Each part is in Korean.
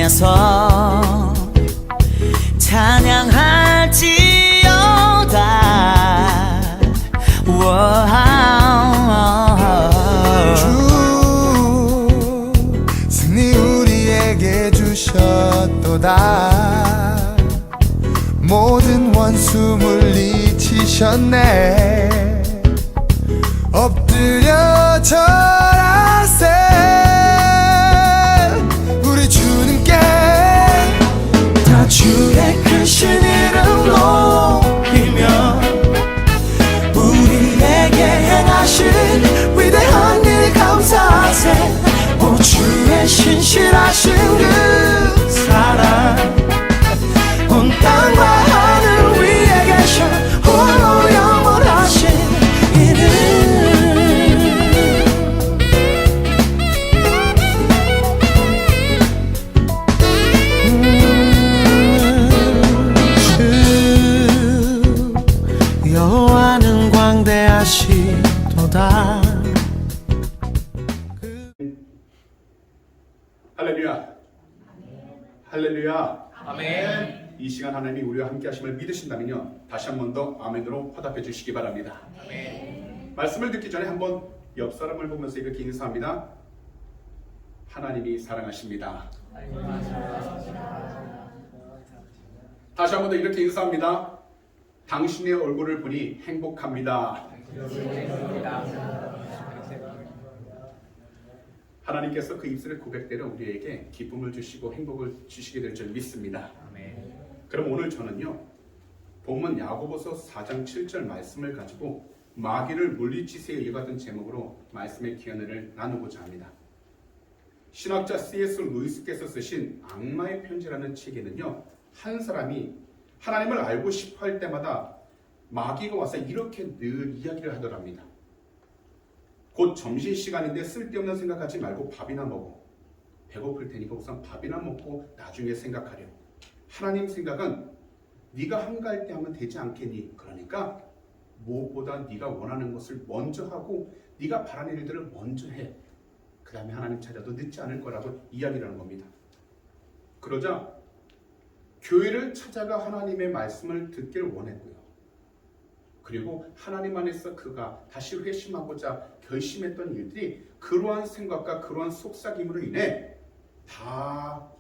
향해서 찬양할지어다. 주 승리 우리에게 주셨도다. 모든 원수 물리치셨네. 엎드려 절하세. 우리 주님께 다 주의 크신 이름 높이며 우리에게 행하신 위대한 일 감사하세. 오 주의 신실하신 그 사랑 온 땅과 하늘 위에 계셔 홀로 영원하신 이름. 주 여호와는 광대하시도다. 할렐루야. 할렐루야. 아멘. 이 시간 하나님이 우리와 함께 하심을 믿으신다면요, 다시 한 번 더 아멘으로 화답해 주시기 바랍니다. 아멘. 말씀을 듣기 전에 한번 옆 사람을 보면서 이렇게 인사합니다. 하나님이 사랑하십니다. 다시 한 번 더 이렇게 인사합니다. 당신의 얼굴을 보니 행복합니다. 하나님께서 그 입술의 고백대로 우리에게 기쁨을 주시고 행복을 주시게 될 줄 믿습니다. 아멘. 그럼 오늘 저는요, 본문 야고보서 4장 7절 말씀을 가지고 마귀를 물리치세요 이같은 제목으로 말씀의 기원을 나누고자 합니다. 신학자 C.S. 루이스께서 쓰신 악마의 편지라는 책에는요, 한 사람이 하나님을 알고 싶어 할 때마다 마귀가 와서 이렇게 늘 이야기를 하더랍니다. 곧 점심시간인데 쓸데없는 생각하지 말고 밥이나 먹어. 배고플 테니까 우선 밥이나 먹고 나중에 생각하렴. 하나님 생각은 네가 한가할 때 하면 되지 않겠니? 그러니까 무엇보다 네가 원하는 것을 먼저 하고 네가 바라는 일들을 먼저 해. 그 다음에 하나님 찾아도 늦지 않을 거라고 이야기를 하는 겁니다. 그러자 교회를 찾아가 하나님의 말씀을 듣길 원했고요. 그리고 하나님 안에서 그가 다시 회심하고자 결심했던 일들이 그러한 생각과 그러한 속삭임으로 인해 다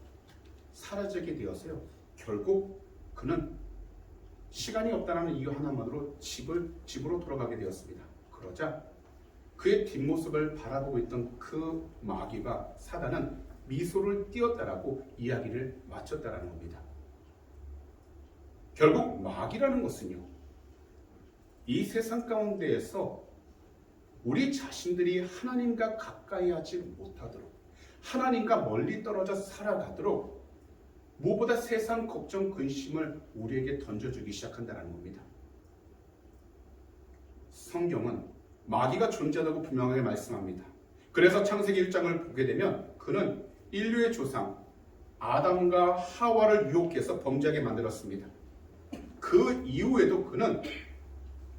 사라지게 되어서요, 결국 그는 시간이 없다는 이유 하나만으로 집으로 돌아가게 되었습니다. 그러자 그의 뒷모습을 바라보고 있던 그 마귀가, 사단은 미소를 띄었다라고 이야기를 마쳤다라는 겁니다. 결국 마귀라는 것은요, 이 세상 가운데에서 우리 자신들이 하나님과 가까이 하지 못하도록, 하나님과 멀리 떨어져 살아가도록 무엇보다 세상 걱정 근심을 우리에게 던져주기 시작한다는 겁니다. 성경은 마귀가 존재하다고 분명하게 말씀합니다. 그래서 창세기 1장을 보게 되면 그는 인류의 조상 아담과 하와를 유혹해서 범죄하게 만들었습니다. 그 이후에도 그는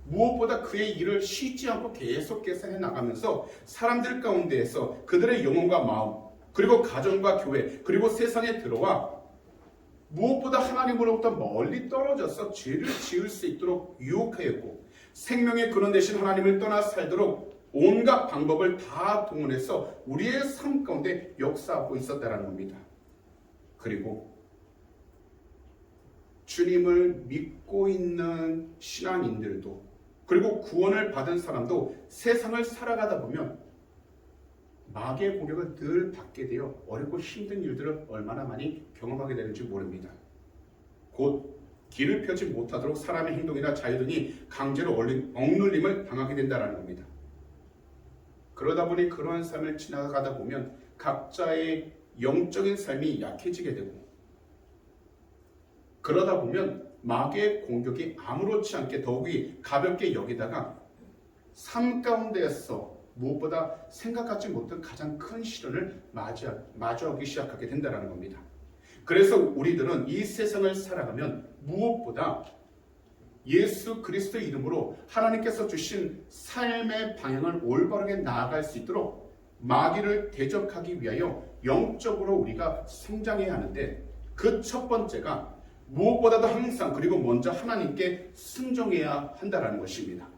무엇보다 그의 일을 쉬지 않고 계속해서 해나가면서 사람들 가운데에서 그들의 영혼과 마음, 그리고 가정과 교회, 그리고 세상에 들어와 무엇보다 하나님으로부터 멀리 떨어져서 죄를 지을 수 있도록 유혹하였고, 생명의 근원 되신 하나님을 떠나 살도록 온갖 방법을 다 동원해서 우리의 삶 가운데 역사하고 있었다는 겁니다. 그리고 주님을 믿고 있는 신앙인들도, 그리고 구원을 받은 사람도 세상을 살아가다 보면 마귀의 공격을 늘 받게 되어 어렵고 힘든 일들을 얼마나 많이 경험하게 되는지 모릅니다. 곧 길을 펴지 못하도록 사람의 행동이나 자유 등이 강제로 억눌림을 당하게 된다는 겁니다. 그러다 보니 그러한 삶을 지나가다 보면 각자의 영적인 삶이 약해지게 되고, 그러다 보면 마귀의 공격이 아무렇지 않게 더욱이 가볍게 여기다가 삶 가운데에서 무엇보다 생각하지 못한 가장 큰 시련을 마주하기 시작하게 된다는 겁니다. 그래서 우리들은 이 세상을 살아가면 무엇보다 예수 그리스도의 이름으로 하나님께서 주신 삶의 방향을 올바르게 나아갈 수 있도록 마귀를 대적하기 위하여 영적으로 우리가 성장해야 하는데 그 첫 번째가 무엇보다도 항상 그리고 먼저 하나님께 순종해야 한다는 것입니다.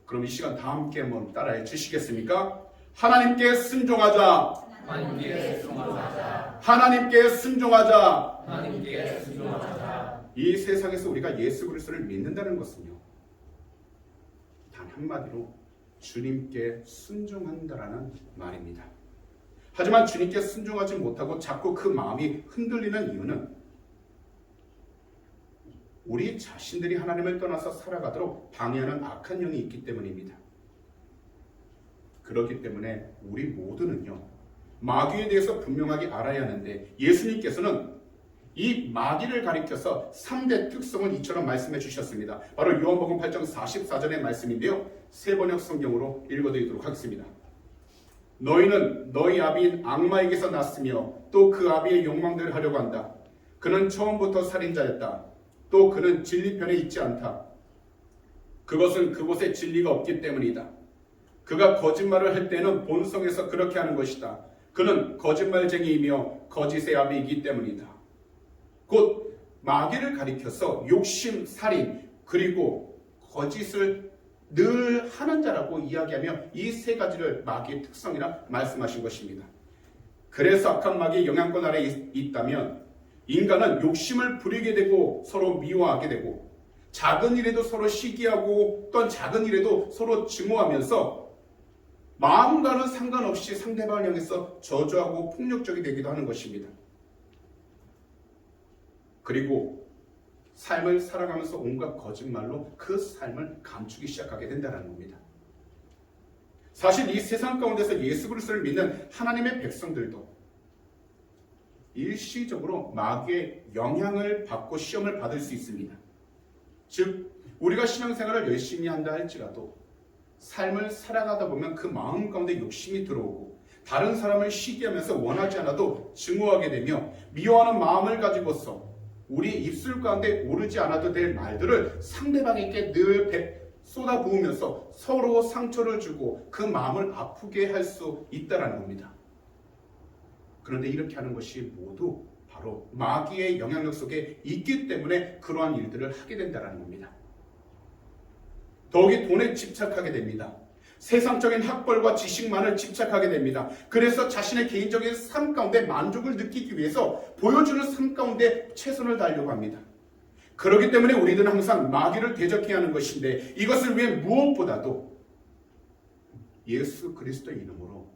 그럼 이 시간 다 함께 한번 따라해 주시겠습니까? 하나님께 순종하자. 하나님께 순종하자. 하나님께 순종하자. 하나님께 순종하자. 이 세상에서 우리가 예수 그리스도를 믿는다는 것은요, 단 한마디로 주님께 순종한다라는 말입니다. 하지만 주님께 순종하지 못하고 자꾸 그 마음이 흔들리는 이유는 우리 자신들이 하나님을 떠나서 살아가도록 방해하는 악한 영이 있기 때문입니다. 그렇기 때문에 우리 모두는요, 마귀에 대해서 분명하게 알아야 하는데 예수님께서는 이 마귀를 가리켜서 3대 특성을 이처럼 말씀해 주셨습니다. 바로 요한복음 8장 44절의 말씀인데요, 세 번역 성경으로 읽어드리도록 하겠습니다. 너희는 너희 아비인 악마에게서 났으며 또 그 아비의 욕망대로 하려고 한다. 그는 처음부터 살인자였다. 또 그는 진리편에 있지 않다. 그것은 그곳에 진리가 없기 때문이다. 그가 거짓말을 할 때는 본성에서 그렇게 하는 것이다. 그는 거짓말쟁이이며 거짓의 아비이기 때문이다. 곧 마귀를 가리켜서 욕심, 살인, 그리고 거짓을 늘 하는 자라고 이야기하며 이 세 가지를 마귀의 특성이라 말씀하신 것입니다. 그래서 악한 마귀의 영향권 아래에 있다면 인간은 욕심을 부리게 되고 서로 미워하게 되고 작은 일에도 서로 시기하고 또한 작은 일에도 서로 증오하면서 마음과는 상관없이 상대방을 향해서 저주하고 폭력적이 되기도 하는 것입니다. 그리고 삶을 살아가면서 온갖 거짓말로 그 삶을 감추기 시작하게 된다는 겁니다. 사실 이 세상 가운데서 예수 그리스도를 믿는 하나님의 백성들도 일시적으로 마귀의 영향을 받고 시험을 받을 수 있습니다. 즉 우리가 신앙생활을 열심히 한다 할지라도 삶을 살아가다 보면 그 마음 가운데 욕심이 들어오고 다른 사람을 시기하면서 원하지 않아도 증오하게 되며 미워하는 마음을 가지고서 우리 입술 가운데 오르지 않아도 될 말들을 상대방에게 늘 쏟아부으면서 서로 상처를 주고 그 마음을 아프게 할 수 있다는 겁니다. 그런데 이렇게 하는 것이 모두 바로 마귀의 영향력 속에 있기 때문에 그러한 일들을 하게 된다는 겁니다. 더욱이 돈에 집착하게 됩니다. 세상적인 학벌과 지식만을 집착하게 됩니다. 그래서 자신의 개인적인 삶 가운데 만족을 느끼기 위해서 보여주는 삶 가운데 최선을 다하려고 합니다. 그렇기 때문에 우리들은 항상 마귀를 대적해야 하는 것인데 이것을 위해 무엇보다도 예수 그리스도의 이름으로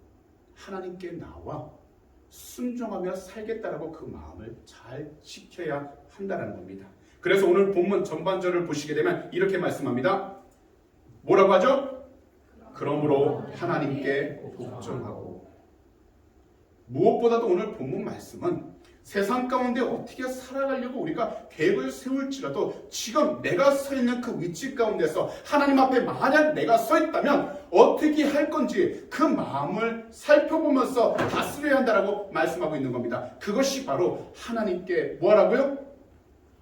하나님께 나와 순종하며 살겠다라고 그 마음을 잘 지켜야 한다는 겁니다. 그래서 오늘 본문 전반절을 보시게 되면 이렇게 말씀합니다. 뭐라고 하죠? 그러므로 하나님께 복종하고. 무엇보다도 오늘 본문 말씀은 세상 가운데 어떻게 살아가려고 우리가 계획을 세울지라도 지금 내가 서 있는 그 위치 가운데서 하나님 앞에 만약 내가 서 있다면 어떻게 할 건지 그 마음을 살펴보면서 다스려야 한다라고 말씀하고 있는 겁니다. 그것이 바로 하나님께 뭐하라고요?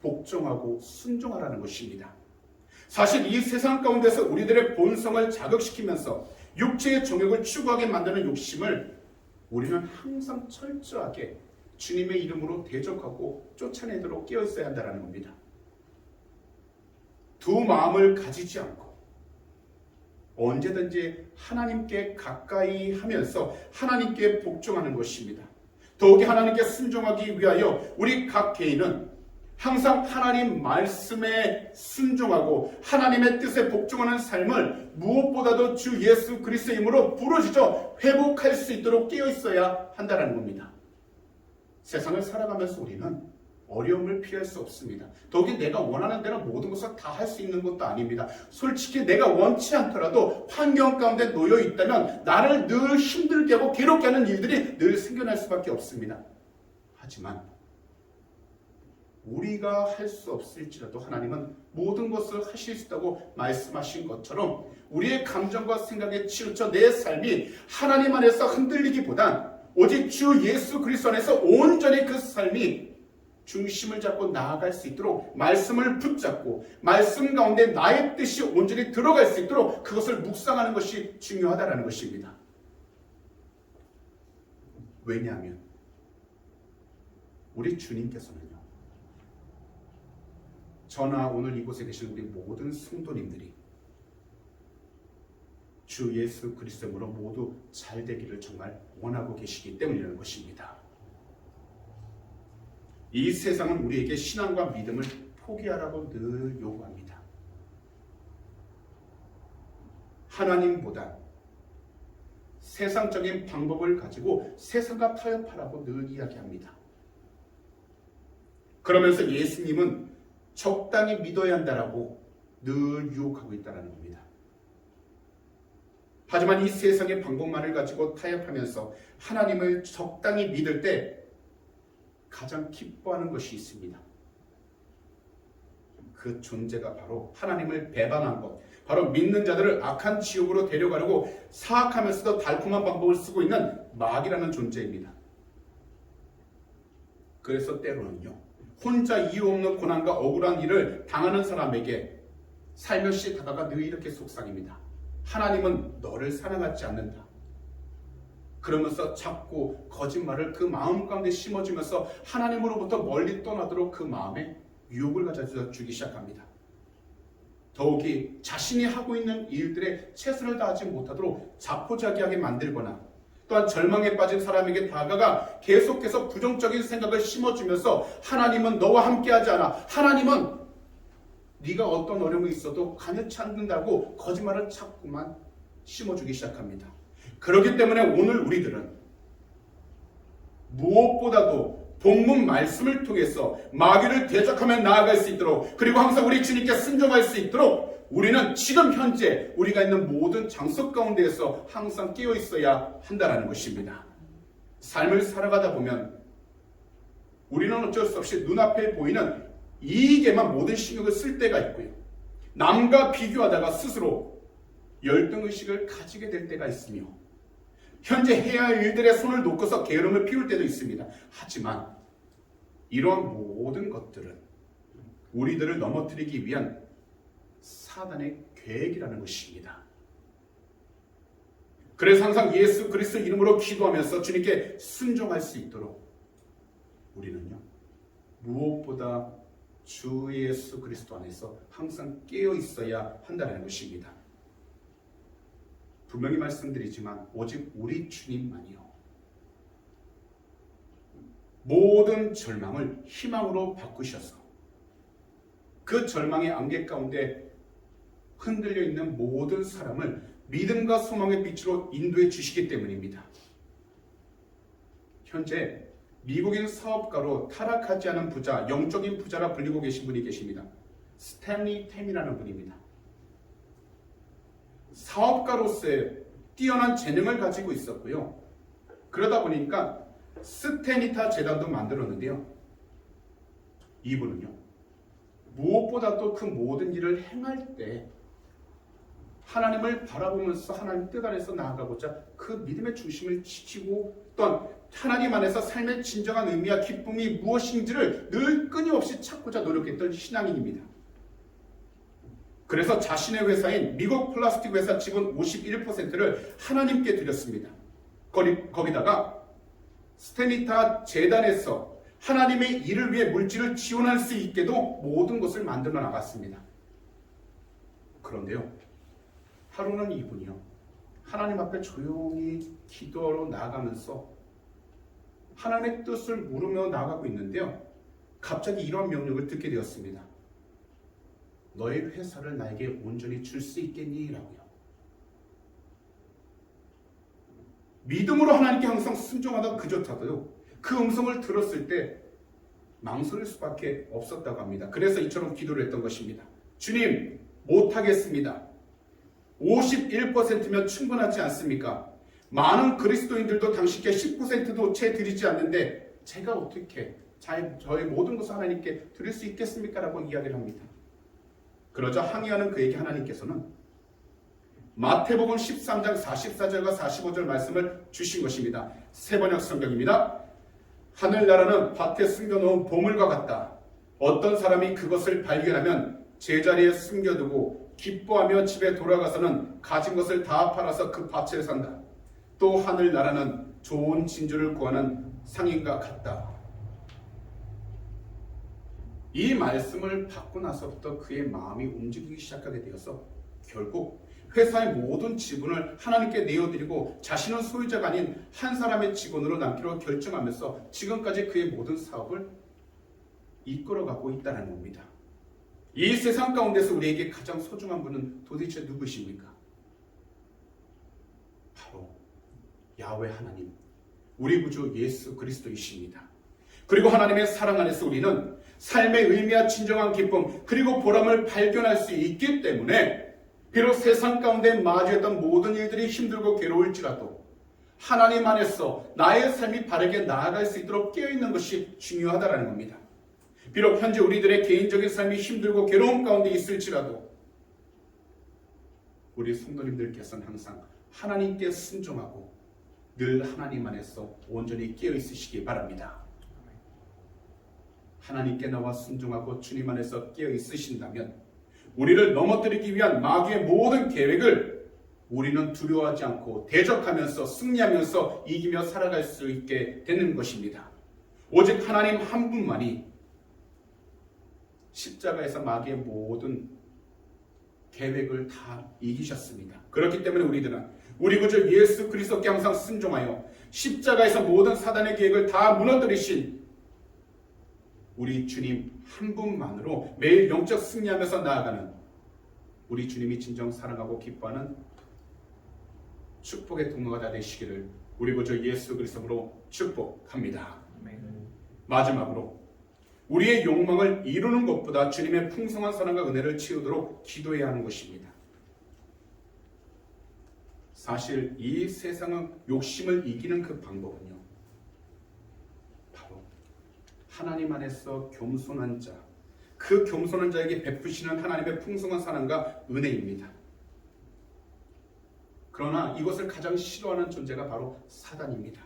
복종하고 순종하라는 것입니다. 사실 이 세상 가운데서 우리들의 본성을 자극시키면서 육체의 정욕을 추구하게 만드는 욕심을 우리는 항상 철저하게 주님의 이름으로 대적하고 쫓아내도록 깨어있어야 한다는 겁니다. 두 마음을 가지지 않고 언제든지 하나님께 가까이 하면서 하나님께 복종하는 것입니다. 더욱이 하나님께 순종하기 위하여 우리 각 개인은 항상 하나님 말씀에 순종하고 하나님의 뜻에 복종하는 삶을 무엇보다도 주 예수 그리스도의 이름으로 부르짖어 회복할 수 있도록 깨어있어야 한다는 겁니다. 세상을 살아가면서 우리는 어려움을 피할 수 없습니다. 더욱이 내가 원하는 대로 모든 것을 다 할 수 있는 것도 아닙니다. 솔직히 내가 원치 않더라도 환경 가운데 놓여 있다면 나를 늘 힘들게 하고 괴롭게 하는 일들이 늘 생겨날 수밖에 없습니다. 하지만 우리가 할 수 없을지라도 하나님은 모든 것을 하실 수 있다고 말씀하신 것처럼 우리의 감정과 생각에 치우쳐 내 삶이 하나님 안에서 흔들리기보단 오직 주 예수 그리스도 안에서 온전히 그 삶이 중심을 잡고 나아갈 수 있도록 말씀을 붙잡고 말씀 가운데 나의 뜻이 온전히 들어갈 수 있도록 그것을 묵상하는 것이 중요하다는 것입니다. 왜냐하면 우리 주님께서는요, 저나 오늘 이곳에 계신 우리 모든 성도님들이 주 예수 그리스도로 모두 잘 되기를 정말 원하고 계시기 때문이라는 것입니다. 이 세상은 우리에게 신앙과 믿음을 포기하라고 늘 요구합니다. 하나님보다 세상적인 방법을 가지고 세상과 타협하라고 늘 이야기합니다. 그러면서 예수님은 적당히 믿어야 한다라고 늘 유혹하고 있다는 겁니다. 하지만 이 세상의 방법만을 가지고 타협하면서 하나님을 적당히 믿을 때 가장 기뻐하는 것이 있습니다. 그 존재가 바로 하나님을 배반한 것, 바로 믿는 자들을 악한 지옥으로 데려가려고 사악하면서도 달콤한 방법을 쓰고 있는 마귀라는 존재입니다. 그래서 때로는요, 혼자 이유 없는 고난과 억울한 일을 당하는 사람에게 살며시 다가가 늘 이렇게 속삭입니다. 하나님은 너를 사랑하지 않는다. 그러면서 자꾸 거짓말을 그 마음 가운데 심어주면서 하나님으로부터 멀리 떠나도록 그 마음에 유혹을 가져주기 시작합니다. 더욱이 자신이 하고 있는 일들에 최선을 다하지 못하도록 자포자기하게 만들거나, 또한 절망에 빠진 사람에게 다가가 계속해서 부정적인 생각을 심어주면서 하나님은 너와 함께하지 않아, 하나님은 네가 어떤 어려움이 있어도 간여치 않는다고 거짓말을 자꾸만 심어주기 시작합니다. 그렇기 때문에 오늘 우리들은 무엇보다도 본문 말씀을 통해서 마귀를 대적하며 나아갈 수 있도록, 그리고 항상 우리 주님께 순종할 수 있도록 우리는 지금 현재 우리가 있는 모든 장소 가운데에서 항상 깨어 있어야 한다는 것입니다. 삶을 살아가다 보면 우리는 어쩔 수 없이 눈앞에 보이는 이익에만 모든 신경을 쓸 때가 있고요, 남과 비교하다가 스스로 열등의식을 가지게 될 때가 있으며, 현재 해야 할 일들에 손을 놓고서 게으름을 피울 때도 있습니다. 하지만 이러한 모든 것들은 우리들을 넘어뜨리기 위한 사단의 계획이라는 것입니다. 그래서 항상 예수 그리스도 이름으로 기도하면서 주님께 순종할 수 있도록 우리는요, 무엇보다 주 예수 그리스도 안에서 항상 깨어 있어야 한다는 것입니다. 분명히 말씀드리지만 오직 우리 주님만이요, 모든 절망을 희망으로 바꾸셔서 그 절망의 안개 가운데 흔들려 있는 모든 사람을 믿음과 소망의 빛으로 인도해 주시기 때문입니다. 현재 미국인 사업가로 타락하지 않은 부자, 영적인 부자라 불리고 계신 분이 계십니다. 스탠리 템이라는 분입니다. 사업가로서의 뛰어난 재능을 가지고 있었고요, 그러다 보니까 스테니타 재단도 만들었는데요, 이분은요, 무엇보다도 그 모든 일을 행할 때 하나님을 바라보면서 하나님 뜻 안에서 나아가고자 그 믿음의 중심을 지키고, 또한 하나님 안에서 삶의 진정한 의미와 기쁨이 무엇인지를 늘 끊임없이 찾고자 노력했던 신앙인입니다. 그래서 자신의 회사인 미국 플라스틱 회사 지분 51%를 하나님께 드렸습니다. 거기다가 스테니타 재단에서 하나님의 일을 위해 물질을 지원할 수 있게도 모든 것을 만들어 나갔습니다. 그런데요, 하루는 이분이요, 하나님 앞에 조용히 기도하러 나아가면서 하나님의 뜻을 물으며 나아가고 있는데요, 갑자기 이런 명령을 듣게 되었습니다. 너의 회사를 나에게 온전히 줄 수 있겠니? 라고요. 믿음으로 하나님께 항상 순종하다 그조차도요, 그 음성을 들었을 때 망설일 수밖에 없었다고 합니다. 그래서 이처럼 기도를 했던 것입니다. 주님, 못하겠습니다. 51%면 충분하지 않습니까? 많은 그리스도인들도 당신께 10%도 채 드리지 않는데 제가 어떻게 저의 모든 것을 하나님께 드릴 수 있겠습니까? 라고 이야기를 합니다. 그러자 항의하는 그에게 하나님께서는 마태복음 13장 44절과 45절 말씀을 주신 것입니다. 새번역 성경입니다. 하늘나라는 밭에 숨겨놓은 보물과 같다. 어떤 사람이 그것을 발견하면 제자리에 숨겨두고 기뻐하며 집에 돌아가서는 가진 것을 다 팔아서 그 밭을 산다. 또 하늘나라는 좋은 진주를 구하는 상인과 같다. 이 말씀을 받고 나서부터 그의 마음이 움직이기 시작하게 되어서 결국 회사의 모든 지분을 하나님께 내어드리고 자신은 소유자가 아닌 한 사람의 직원으로 남기로 결정하면서 지금까지 그의 모든 사업을 이끌어가고 있다는 겁니다. 이 세상 가운데서 우리에게 가장 소중한 분은 도대체 누구십니까? 바로 야훼 하나님, 우리 구주 예수 그리스도이십니다. 그리고 하나님의 사랑 안에서 우리는 삶의 의미와 진정한 기쁨 그리고 보람을 발견할 수 있기 때문에 비록 세상 가운데 마주했던 모든 일들이 힘들고 괴로울지라도 하나님 안에서 나의 삶이 바르게 나아갈 수 있도록 깨어있는 것이 중요하다는 겁니다. 비록 현재 우리들의 개인적인 삶이 힘들고 괴로움 가운데 있을지라도 우리 성도님들께서는 항상 하나님께 순종하고 늘 하나님 안에서 온전히 깨어있으시기 바랍니다. 하나님께 나와 순종하고 주님 안에서 깨어있으신다면 우리를 넘어뜨리기 위한 마귀의 모든 계획을 우리는 두려워하지 않고 대적하면서 승리하면서 이기며 살아갈 수 있게 되는 것입니다. 오직 하나님 한 분만이 십자가에서 마귀의 모든 계획을 다 이기셨습니다. 그렇기 때문에 우리들은 우리 구주 예수 그리스도께 항상 순종하여 십자가에서 모든 사단의 계획을 다 무너뜨리신 우리 주님 한 분만으로 매일 영적 승리하면서 나아가는 우리 주님이 진정 사랑하고 기뻐하는 축복의 동무가 다 되시기를 우리 구주 예수 그리스도로 축복합니다. 마지막으로 우리의 욕망을 이루는 것보다 주님의 풍성한 사랑과 은혜를 채우도록 기도해야 하는 것입니다. 사실 이 세상은 욕심을 이기는 그 방법은요, 바로 하나님 안에서 겸손한 자, 그 겸손한 자에게 베푸시는 하나님의 풍성한 사랑과 은혜입니다. 그러나 이것을 가장 싫어하는 존재가 바로 사단입니다.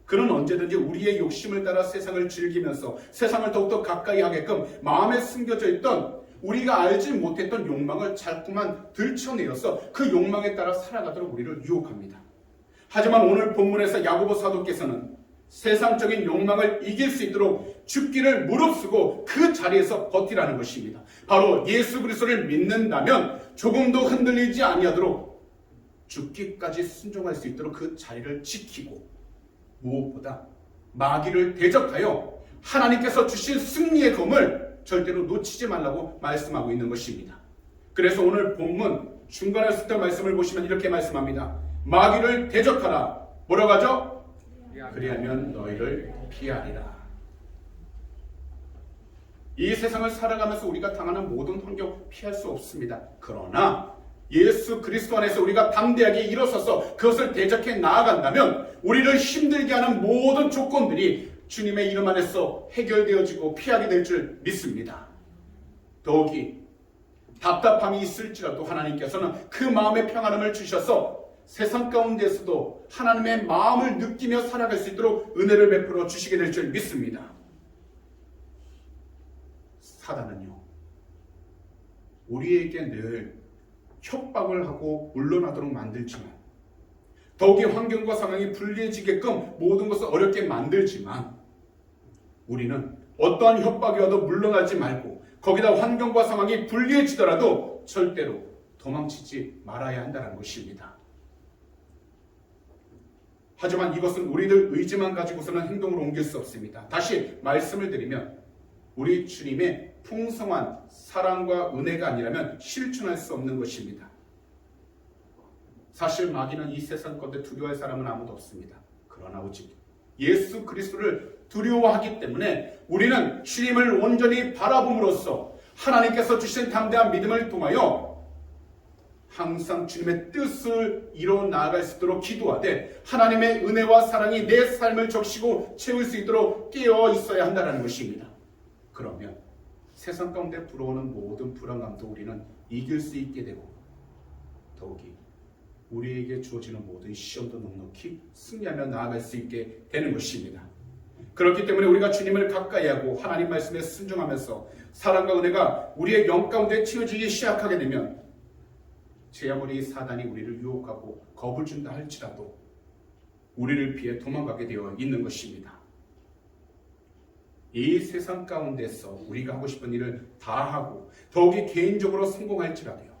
그는 언제든지 우리의 욕심을 따라 세상을 즐기면서 세상을 더욱더 가까이 하게끔 마음에 숨겨져 있던 우리가 알지 못했던 욕망을 자꾸만 들춰내어서 그 욕망에 따라 살아가도록 우리를 유혹합니다. 하지만 오늘 본문에서 야고보 사도께서는 세상적인 욕망을 이길 수 있도록 죽기를 무릅쓰고 그 자리에서 버티라는 것입니다. 바로 예수 그리스도를 믿는다면 조금도 흔들리지 아니하도록 죽기까지 순종할 수 있도록 그 자리를 지키고 무엇보다 마귀를 대적하여 하나님께서 주신 승리의 검을 절대로 놓치지 말라고 말씀하고 있는 것입니다. 그래서 오늘 본문 중간에 쓰던 말씀을 보시면 이렇게 말씀합니다. 마귀를 대적하라. 뭐라고 하죠? 그리하면 너희를 피하리라. 이 세상을 살아가면서 우리가 당하는 모든 환경 피할 수 없습니다. 그러나 예수 그리스도 안에서 우리가 담대하게 일어서서 그것을 대적해 나아간다면 우리를 힘들게 하는 모든 조건들이 주님의 이름 안에서 해결되어지고 피하게 될 줄 믿습니다. 더욱이 답답함이 있을지라도 하나님께서는 그 마음의 평안함을 주셔서 세상 가운데서도 하나님의 마음을 느끼며 살아갈 수 있도록 은혜를 베풀어 주시게 될 줄 믿습니다. 사단은요, 우리에게 늘 협박을 하고 물러나도록 만들지만, 더욱이 환경과 상황이 불리해지게끔 모든 것을 어렵게 만들지만, 우리는 어떠한 협박이 와도 물러나지 말고 거기다 환경과 상황이 불리해지더라도 절대로 도망치지 말아야 한다는 것입니다. 하지만 이것은 우리들 의지만 가지고서는 행동으로 옮길 수 없습니다. 다시 말씀을 드리면 우리 주님의 풍성한 사랑과 은혜가 아니라면 실천할 수 없는 것입니다. 사실 마귀는 이 세상 가운데 두려워할 사람은 아무도 없습니다. 그러나 오직 예수 그리스도를 두려워하기 때문에 우리는 주님을 온전히 바라봄으로써 하나님께서 주신 담대한 믿음을 통하여 항상 주님의 뜻을 이루어 나아갈 수 있도록 기도하되 하나님의 은혜와 사랑이 내 삶을 적시고 채울 수 있도록 깨어 있어야 한다는 것입니다. 그러면 세상 가운데 불어오는 모든 불안감도 우리는 이길 수 있게 되고, 더욱이 우리에게 주어지는 모든 시험도 넉넉히 승리하며 나아갈 수 있게 되는 것입니다. 그렇기 때문에 우리가 주님을 가까이하고 하나님 말씀에 순종하면서 사랑과 은혜가 우리의 영 가운데 채워지기 시작하게 되면 제 아무리 사단이 우리를 유혹하고 겁을 준다 할지라도 우리를 피해 도망가게 되어 있는 것입니다. 이 세상 가운데서 우리가 하고 싶은 일을 다 하고 더욱이 개인적으로 성공할지라도요,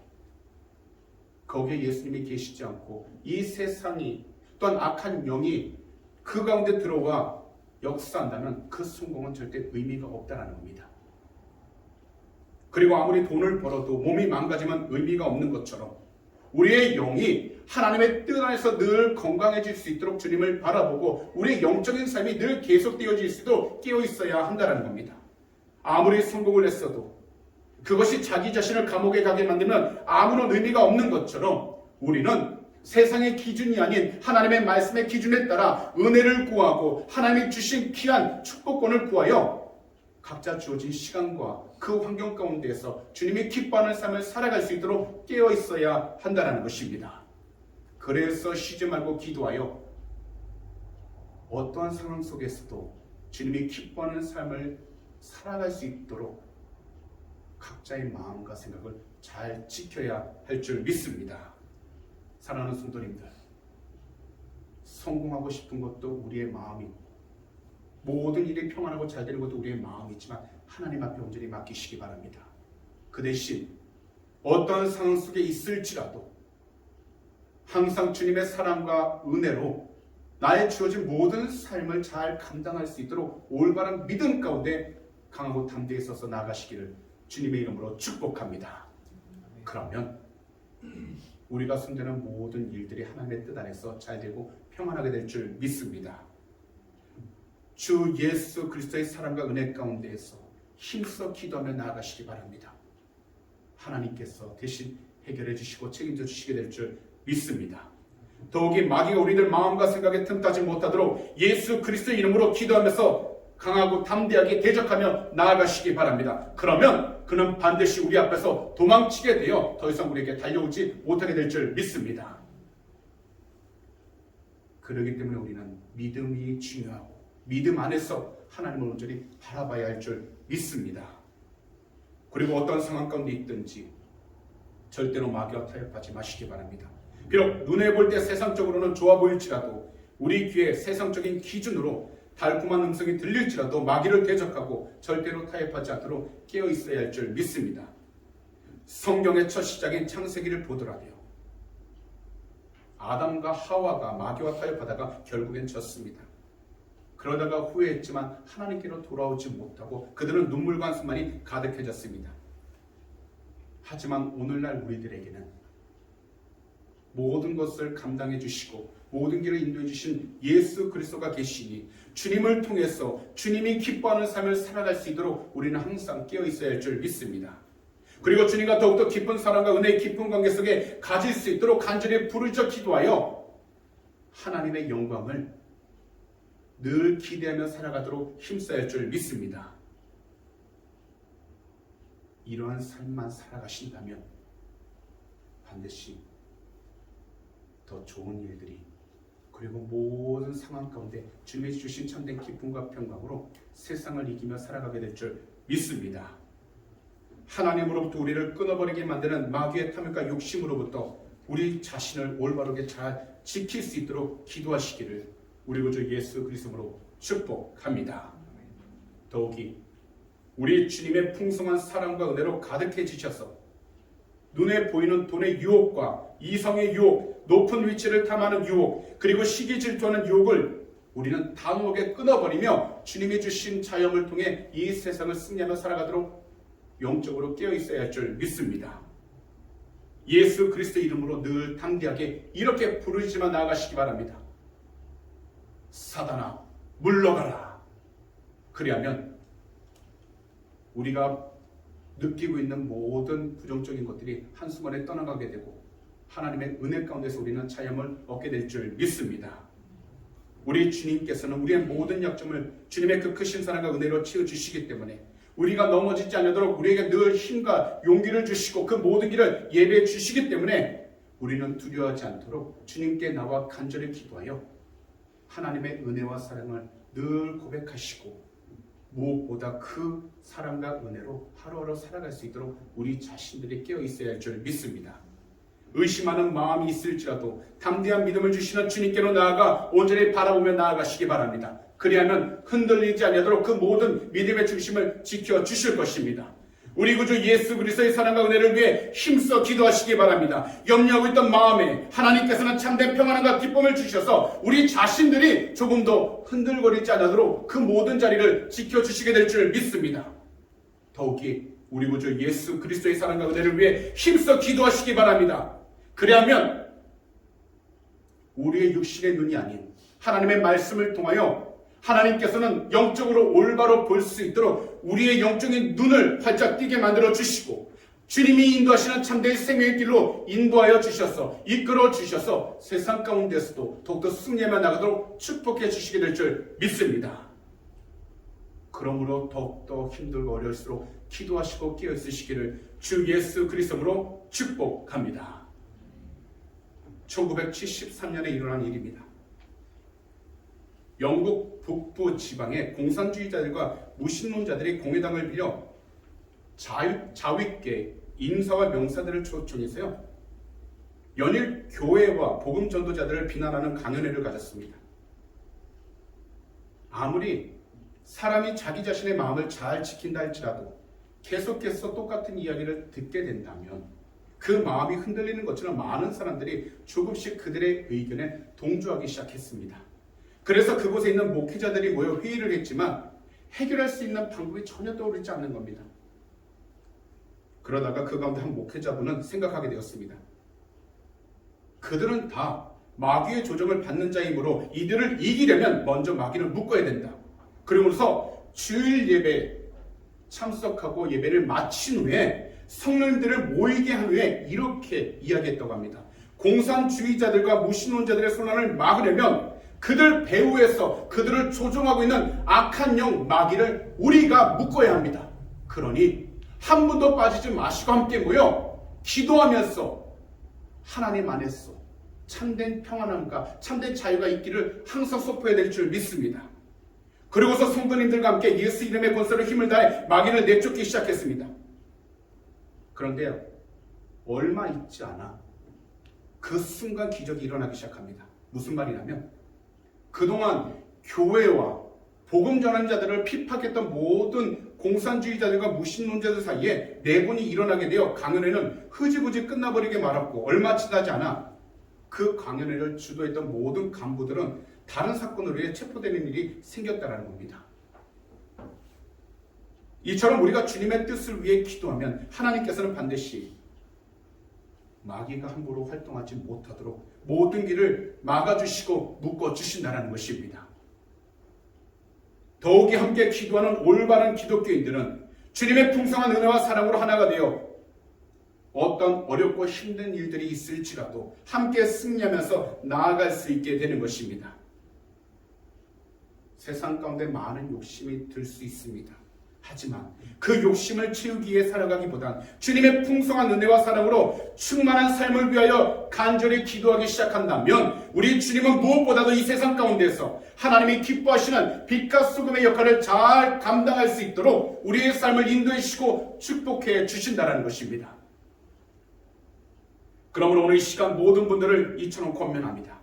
거기에 예수님이 계시지 않고 이 세상이 또한 악한 영이 그 가운데 들어와 역사한다면 그 성공은 절대 의미가 없다는 겁니다. 그리고 아무리 돈을 벌어도 몸이 망가지면 의미가 없는 것처럼 우리의 영이 하나님의 뜻 안에서 늘 건강해질 수 있도록 주님을 바라보고 우리의 영적인 삶이 늘 계속되어질 수 있도록 깨어 있어야 한다는 겁니다. 아무리 성공을 했어도 그것이 자기 자신을 감옥에 가게 만들면 아무런 의미가 없는 것처럼 우리는 세상의 기준이 아닌 하나님의 말씀의 기준에 따라 은혜를 구하고 하나님이 주신 귀한 축복권을 구하여 각자 주어진 시간과 그 환경 가운데에서 주님이 기뻐하는 삶을 살아갈 수 있도록 깨어 있어야 한다는 것입니다. 그래서 쉬지 말고 기도하여 어떠한 상황 속에서도 주님이 기뻐하는 삶을 살아갈 수 있도록 각자의 마음과 생각을 잘 지켜야 할 줄 믿습니다. 사랑하는 성도님들, 성공하고 싶은 것도 우리의 마음이고 모든 일이 평안하고 잘 되는 것도 우리의 마음이지만 하나님 앞에 온전히 맡기시기 바랍니다. 그 대신 어떤 상황 속에 있을지라도 항상 주님의 사랑과 은혜로 나의 주어진 모든 삶을 잘 감당할 수 있도록 올바른 믿음 가운데 강하고 담대히 서서 나가시기를 주님의 이름으로 축복합니다. 그러면 우리가 손대는 모든 일들이 하나님의 뜻 안에서 잘 되고 평안하게 될 줄 믿습니다. 주 예수 그리스도의 사랑과 은혜 가운데에서 힘써 기도하며 나아가시기 바랍니다. 하나님께서 대신 해결해 주시고 책임져 주시게 될 줄 믿습니다. 더욱이 마귀가 우리들 마음과 생각에 틈타지 못하도록 예수 그리스도의 이름으로 기도하면서 강하고 담대하게 대적하며 나아가시기 바랍니다. 그러면 그는 반드시 우리 앞에서 도망치게 되어 더 이상 우리에게 달려오지 못하게 될 줄 믿습니다. 그렇기 때문에 우리는 믿음이 중요하고 믿음 안에서 하나님을 온전히 바라봐야 할 줄 믿습니다. 그리고 어떤 상황 가운데 있든지 절대로 마귀와 타협하지 마시기 바랍니다. 비록 눈에 볼 때 세상적으로는 좋아 보일지라도 우리 귀에 세상적인 기준으로 달콤한 음성이 들릴지라도 마귀를 대적하고 절대로 타협하지 않도록 깨어 있어야 할 줄 믿습니다. 성경의 첫 시작인 창세기를 보더라도요, 아담과 하와가 마귀와 타협하다가 결국엔 졌습니다. 그러다가 후회했지만 하나님께로 돌아오지 못하고 그들은 눈물과 한숨만이 가득해졌습니다. 하지만 오늘날 우리들에게는 모든 것을 감당해 주시고 모든 길을 인도해 주신 예수 그리스도가 계시니 주님을 통해서 주님이 기뻐하는 삶을 살아갈 수 있도록 우리는 항상 깨어 있어야 할 줄 믿습니다. 그리고 주님과 더욱더 깊은 사랑과 은혜의 깊은 관계 속에 가질 수 있도록 간절히 부르짖어 기도하여 하나님의 영광을 늘 기대하며 살아가도록 힘써야 할 줄 믿습니다. 이러한 삶만 살아가신다면 반드시 더 좋은 일들이 그리고 모든 상황 가운데 주님이 주신 참된 기쁨과 평강으로 세상을 이기며 살아가게 될 줄 믿습니다. 하나님으로부터 우리를 끊어버리게 만드는 마귀의 탐욕과 욕심으로부터 우리 자신을 올바르게 잘 지킬 수 있도록 기도하시기를 우리 구주 예수 그리스도로 축복합니다. 더욱이 우리 주님의 풍성한 사랑과 은혜로 가득해지셔서 눈에 보이는 돈의 유혹과 이성의 유혹, 높은 위치를 탐하는 유혹, 그리고 시기 질투하는 유혹을 우리는 단호하게 끊어버리며 주님이 주신 자영을 통해 이 세상을 승리하며 살아가도록 영적으로 깨어 있어야 할 줄 믿습니다. 예수 그리스도 이름으로 늘 담대하게 이렇게 부르짖으며 나아가시기 바랍니다. 사단아 물러가라. 그리하면 우리가 느끼고 있는 모든 부정적인 것들이 한순간에 떠나가게 되고 하나님의 은혜 가운데서 우리는 자유함을 얻게 될 줄 믿습니다. 우리 주님께서는 우리의 모든 약점을 주님의 그 크신 사랑과 은혜로 채워주시기 때문에 우리가 넘어지지 않도록 우리에게 늘 힘과 용기를 주시고 그 모든 길을 예배해 주시기 때문에 우리는 두려워하지 않도록 주님께 나와 간절히 기도하여 하나님의 은혜와 사랑을 늘 고백하시고 무엇보다 그 사랑과 은혜로 하루하루 살아갈 수 있도록 우리 자신들이 깨어 있어야 할 줄 믿습니다. 의심하는 마음이 있을지라도 담대한 믿음을 주시는 주님께로 나아가 온전히 바라보며 나아가시기 바랍니다. 그리하면 흔들리지 아니하도록 그 모든 믿음의 중심을 지켜주실 것입니다. 우리 구주 예수 그리스도의 사랑과 은혜를 위해 힘써 기도하시기 바랍니다. 염려하고 있던 마음에 하나님께서는 참된 평안과 기쁨을 주셔서 우리 자신들이 조금도 흔들거리지 않도록 그 모든 자리를 지켜주시게 될 줄 믿습니다. 더욱이 우리 구주 예수 그리스도의 사랑과 은혜를 위해 힘써 기도하시기 바랍니다. 그리하면 우리의 육신의 눈이 아닌 하나님의 말씀을 통하여 하나님께서는 영적으로 올바로 볼 수 있도록 우리의 영적인 눈을 활짝 띄게 만들어 주시고 주님이 인도하시는 참된 생명의 길로 인도하여 주셔서 이끌어 주셔서 세상 가운데서도 더욱더 승리하며 나가도록 축복해 주시게 될 줄 믿습니다. 그러므로 더욱더 힘들고 어려울수록 기도하시고 깨어 있으시기를 주 예수 그리스도로 축복합니다. 1973년에 일어난 일입니다. 영국 북부 지방의 공산주의자들과 무신론자들이 공회당을 빌려 자위계 인사와 명사들을 초청해서요, 연일 교회와 복음 전도자들을 비난하는 강연회를 가졌습니다. 아무리 사람이 자기 자신의 마음을 잘 지킨다 할지라도 계속해서 똑같은 이야기를 듣게 된다면 그 마음이 흔들리는 것처럼 많은 사람들이 조금씩 그들의 의견에 동조하기 시작했습니다. 그래서 그곳에 있는 목회자들이 모여 회의를 했지만 해결할 수 있는 방법이 전혀 떠오르지 않는 겁니다. 그러다가 그 가운데 한 목회자분은 생각하게 되었습니다. 그들은 다 마귀의 조정을 받는 자이므로 이들을 이기려면 먼저 마귀를 묶어야 된다. 그러면서 주일 예배에 참석하고 예배를 마친 후에 성령들을 모이게 한 후에 이렇게 이야기했다고 합니다. 공산주의자들과 무신론자들의 손안을 막으려면 그들 배후에서 그들을 조종하고 있는 악한 영 마귀를 우리가 묶어야 합니다. 그러니 한 분도 빠지지 마시고 함께 모여 기도하면서 하나님 안에서 참된 평안함과 참된 자유가 있기를 항상 선포해야 될 줄 믿습니다. 그리고서 성도님들과 함께 예수 이름의 권세로 힘을 다해 마귀를 내쫓기 시작했습니다. 그런데요, 얼마 있지 않아 그 순간 기적이 일어나기 시작합니다. 무슨 말이냐면 그동안 교회와 복음 전하는 자들을 핍박했던 모든 공산주의자들과 무신론자들 사이에 내분이 일어나게 되어 강연회는 흐지부지 끝나버리게 말았고 얼마 지나지 않아 그 강연회를 주도했던 모든 간부들은 다른 사건으로 인해 체포되는 일이 생겼다는 겁니다. 이처럼 우리가 주님의 뜻을 위해 기도하면 하나님께서는 반드시 마귀가 함부로 활동하지 못하도록 모든 길을 막아주시고 묶어주신다는 것입니다. 더욱이 함께 기도하는 올바른 기독교인들은 주님의 풍성한 은혜와 사랑으로 하나가 되어 어떤 어렵고 힘든 일들이 있을지라도 함께 승리하면서 나아갈 수 있게 되는 것입니다. 세상 가운데 많은 욕심이 들 수 있습니다. 하지만 그 욕심을 채우기 위해 살아가기보단 주님의 풍성한 은혜와 사랑으로 충만한 삶을 위하여 간절히 기도하기 시작한다면 우리 주님은 무엇보다도 이 세상 가운데서 하나님이 기뻐하시는 빛과 소금의 역할을 잘 감당할 수 있도록 우리의 삶을 인도해 주시고 축복해 주신다는 것입니다. 그러므로 오늘 이 시간 모든 분들을 이처럼 권면합니다.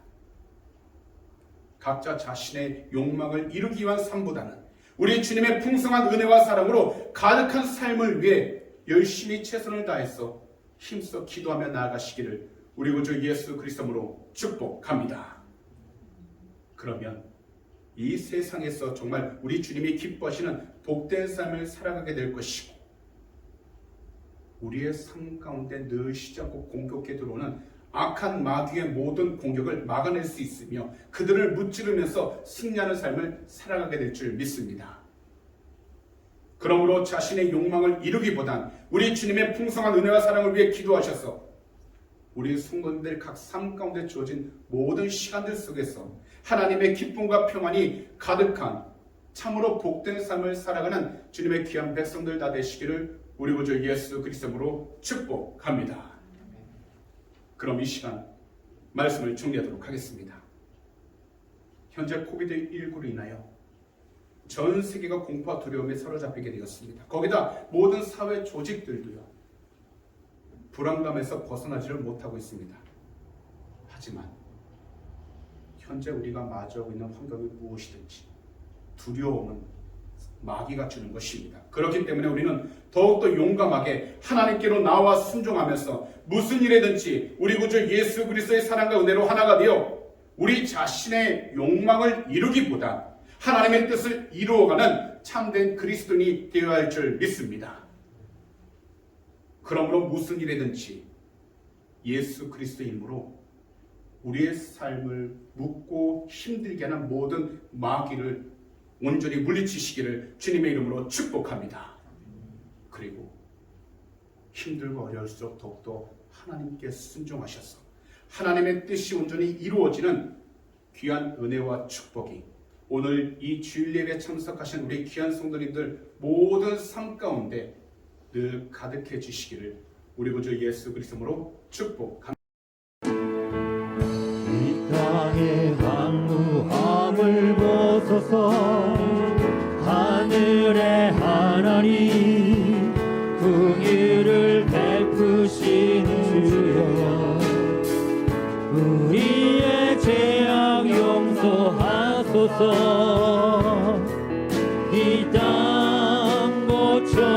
각자 자신의 욕망을 이루기 위한 삶보다는 우리 주님의 풍성한 은혜와 사랑으로 가득한 삶을 위해 열심히 최선을 다해서 힘써 기도하며 나아가시기를 우리 구주 예수 그리스도로 축복합니다. 그러면 이 세상에서 정말 우리 주님이 기뻐하시는 복된 삶을 살아가게 될 것이고 우리의 삶 가운데 늘 시작하고 공격해 들어오는 악한 마귀의 모든 공격을 막아낼 수 있으며 그들을 무찌르면서 승리하는 삶을 살아가게 될 줄 믿습니다. 그러므로 자신의 욕망을 이루기보단 우리 주님의 풍성한 은혜와 사랑을 위해 기도하셔서 우리 성도님들 각 삶 가운데 주어진 모든 시간들 속에서 하나님의 기쁨과 평안이 가득한 참으로 복된 삶을 살아가는 주님의 귀한 백성들 다 되시기를 우리 구주 예수 그리스도로 축복합니다. 그럼 이 시간 말씀을 정리하도록 하겠습니다. 현재 코비드19로 인하여 전 세계가 공포와 두려움에 사로잡히게 되었습니다. 거기다 모든 사회 조직들도요, 불안감에서 벗어나지를 못하고 있습니다. 하지만 현재 우리가 마주하고 있는 환경이 무엇이든지 두려움은 마귀가 주는 것입니다. 그렇기 때문에 우리는 더욱더 용감하게 하나님께로 나와 순종하면서 무슨 일이든지 우리 구주 예수 그리스도의 사랑과 은혜로 하나가 되어 우리 자신의 욕망을 이루기보다 하나님의 뜻을 이루어가는 참된 그리스도인이 되어야 할 줄 믿습니다. 그러므로 무슨 일이든지 예수 그리스도의 이름으로 우리의 삶을 묻고 힘들게 하는 모든 마귀를 온전히 물리치시기를 주님의 이름으로 축복합니다. 그리고 힘들고 어려울수록 더욱더 하나님께 순종하셔서 하나님의 뜻이 온전히 이루어지는 귀한 은혜와 축복이 오늘 이 주일 예배에 참석하신 우리 귀한 성도님들 모든 삶 가운데 늘 가득해 주시기를 우리 구주 예수 그리스도로 축복합니다. 이 땅의 황무함을 벗어서 하늘의 하나님 긍휼을 베푸시는 주여 우리의 죄악 용서하소서 이 땅 고쳐